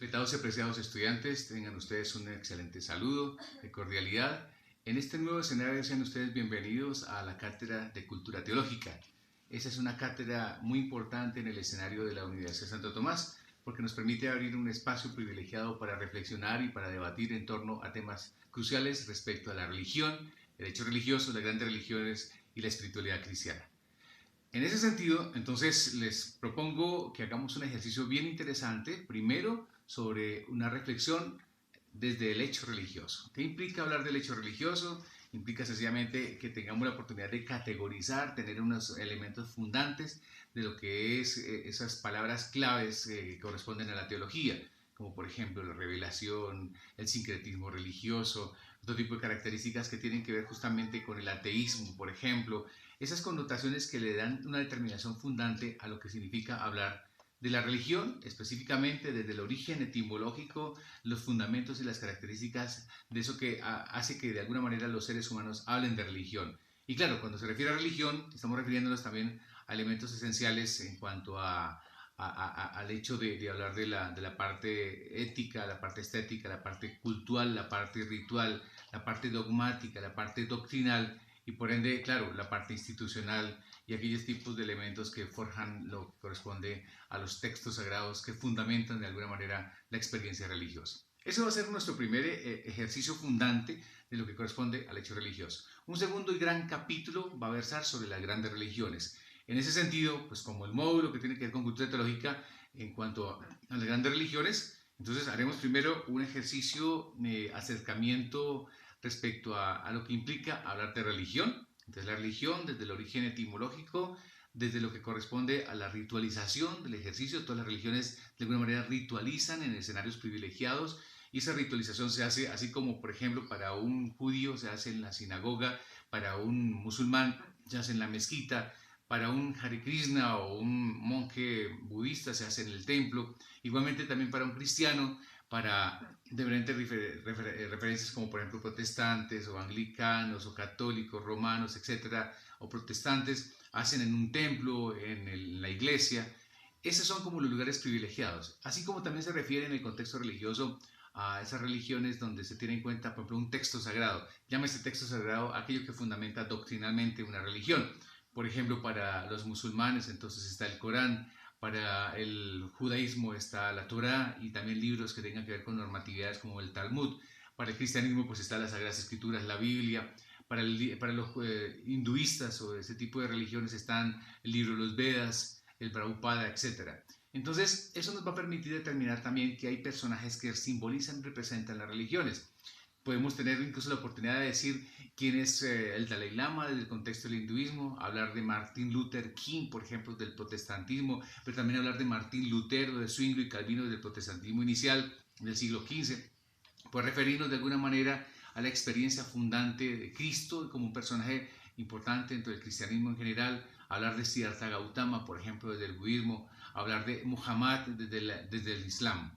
Respetados y apreciados estudiantes, tengan ustedes un excelente saludo de cordialidad. En este nuevo escenario sean ustedes bienvenidos a la Cátedra de Cultura Teológica. Esa es una cátedra muy importante en el escenario de la Universidad Santo Tomás, porque nos permite abrir un espacio privilegiado para reflexionar y para debatir en torno a temas cruciales respecto a la religión, el hecho religioso, las grandes religiones y la espiritualidad cristiana. En ese sentido, entonces les propongo que hagamos un ejercicio bien interesante, primero sobre una reflexión desde el hecho religioso. ¿Qué implica hablar del hecho religioso? Implica sencillamente que tengamos la oportunidad de categorizar, tener unos elementos fundantes de lo que es esas palabras claves que corresponden a la teología, como por ejemplo la revelación, el sincretismo religioso, otro tipo de características que tienen que ver justamente con el ateísmo, por ejemplo, esas connotaciones que le dan una determinación fundante a lo que significa hablar de la religión, específicamente desde el origen etimológico, los fundamentos y las características de eso que hace que de alguna manera los seres humanos hablen de religión. Y claro, cuando se refiere a religión, estamos refiriéndonos también a elementos esenciales en cuanto al hecho de hablar de la parte ética, la parte estética, la parte cultural, la parte ritual, la parte dogmática, la parte doctrinal y por ende, claro, la parte institucional y aquellos tipos de elementos que forjan lo que corresponde a los textos sagrados que fundamentan de alguna manera la experiencia religiosa. Eso va a ser nuestro primer ejercicio fundante de lo que corresponde al hecho religioso. Un segundo y gran capítulo va a versar sobre las grandes religiones. En ese sentido, pues como el módulo que tiene que ver con cultura teológica en cuanto a las grandes religiones, entonces haremos primero un ejercicio de acercamiento respecto a lo que implica hablar de religión. Entonces la religión desde el origen etimológico, desde lo que corresponde a la ritualización del ejercicio, todas las religiones de alguna manera ritualizan en escenarios privilegiados y esa ritualización se hace así como por ejemplo para un judío se hace en la sinagoga, para un musulmán se hace en la mezquita, para un Hare Krishna o un monje budista se hace en el templo, igualmente también para un cristiano, para diferentes referencias como por ejemplo protestantes o anglicanos o católicos, romanos, etcétera, o protestantes, hacen en un templo, en la iglesia. Esos son como los lugares privilegiados, así como también se refiere en el contexto religioso a esas religiones donde se tiene en cuenta, por ejemplo, un texto sagrado. Llámese texto sagrado aquello que fundamenta doctrinalmente una religión. Por ejemplo, para los musulmanes entonces está el Corán, para el judaísmo está la Torá y también libros que tengan que ver con normatividades como el Talmud. Para el cristianismo pues está las Sagradas Escrituras, la Biblia. Para los hinduistas o ese tipo de religiones están el libro de los Vedas, el Prabhupada, etc. Entonces, eso nos va a permitir determinar también que hay personajes que simbolizan y representan las religiones. Podemos tener incluso la oportunidad de decir quién es el Dalai Lama desde el contexto del hinduismo, hablar de Martin Luther King, por ejemplo, del protestantismo, pero también hablar de Martín Lutero, de Zwinglio y Calvino del protestantismo inicial del siglo XV, pues referirnos de alguna manera a la experiencia fundante de Cristo como un personaje importante dentro del cristianismo en general, hablar de Siddhartha Gautama, por ejemplo, desde el budismo, hablar de Muhammad desde el Islam.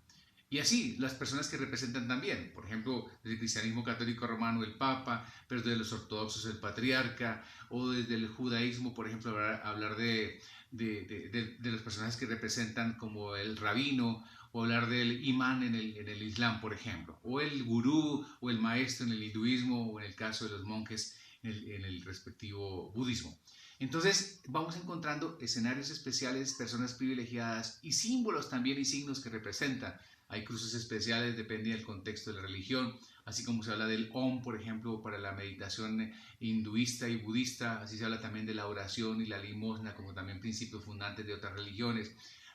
Y así, las personas que representan también, por ejemplo, desde el cristianismo católico romano el Papa, pero desde los ortodoxos el Patriarca, o desde el judaísmo, por ejemplo, hablar de los personajes que representan como el rabino, o hablar del imán en el Islam, por ejemplo, o el gurú o el maestro en el hinduismo, o en el caso de los monjes en el respectivo budismo. Entonces vamos encontrando escenarios especiales, personas privilegiadas y símbolos también y signos que representan. Hay cruces especiales, depende del contexto de la religión, así como se habla del Om, por ejemplo, para la meditación hinduista y budista, así se habla también de la oración y la limosna como también principios fundantes de otras religiones.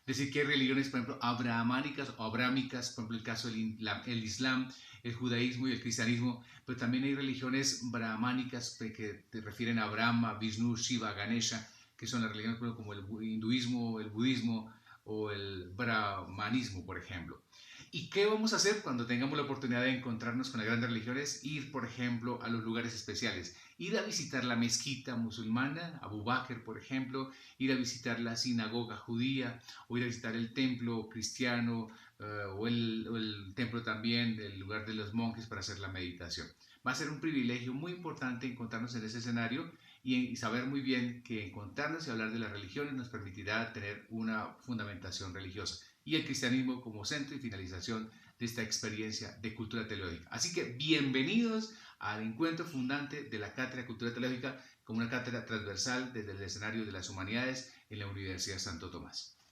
Decir que hay religiones, por ejemplo, abrahámicas o abrámicas, por ejemplo, el caso del Islam, el judaísmo y el cristianismo, pero también hay religiones brahmánicas que te refieren a Brahma, Vishnu, Shiva, Ganesha, que son las religiones como el hinduismo, el budismo o el brahmanismo, por ejemplo. ¿Y qué vamos a hacer cuando tengamos la oportunidad de encontrarnos con las grandes religiones? Ir, por ejemplo, a los lugares especiales. Ir a visitar la mezquita musulmana, Abu Bakr, por ejemplo, ir a visitar la sinagoga judía, o ir a visitar el templo cristiano, o el templo también del lugar de los monjes para hacer la meditación. Va a ser un privilegio muy importante encontrarnos en ese escenario y saber muy bien que encontrarnos y hablar de las religiones nos permitirá tener una fundamentación religiosa. y el cristianismo como centro y finalización de esta experiencia de cultura teológica. Así que bienvenidos al encuentro fundante de la Cátedra de Cultura Teológica como una cátedra transversal desde el escenario de las humanidades en la Universidad Santo Tomás.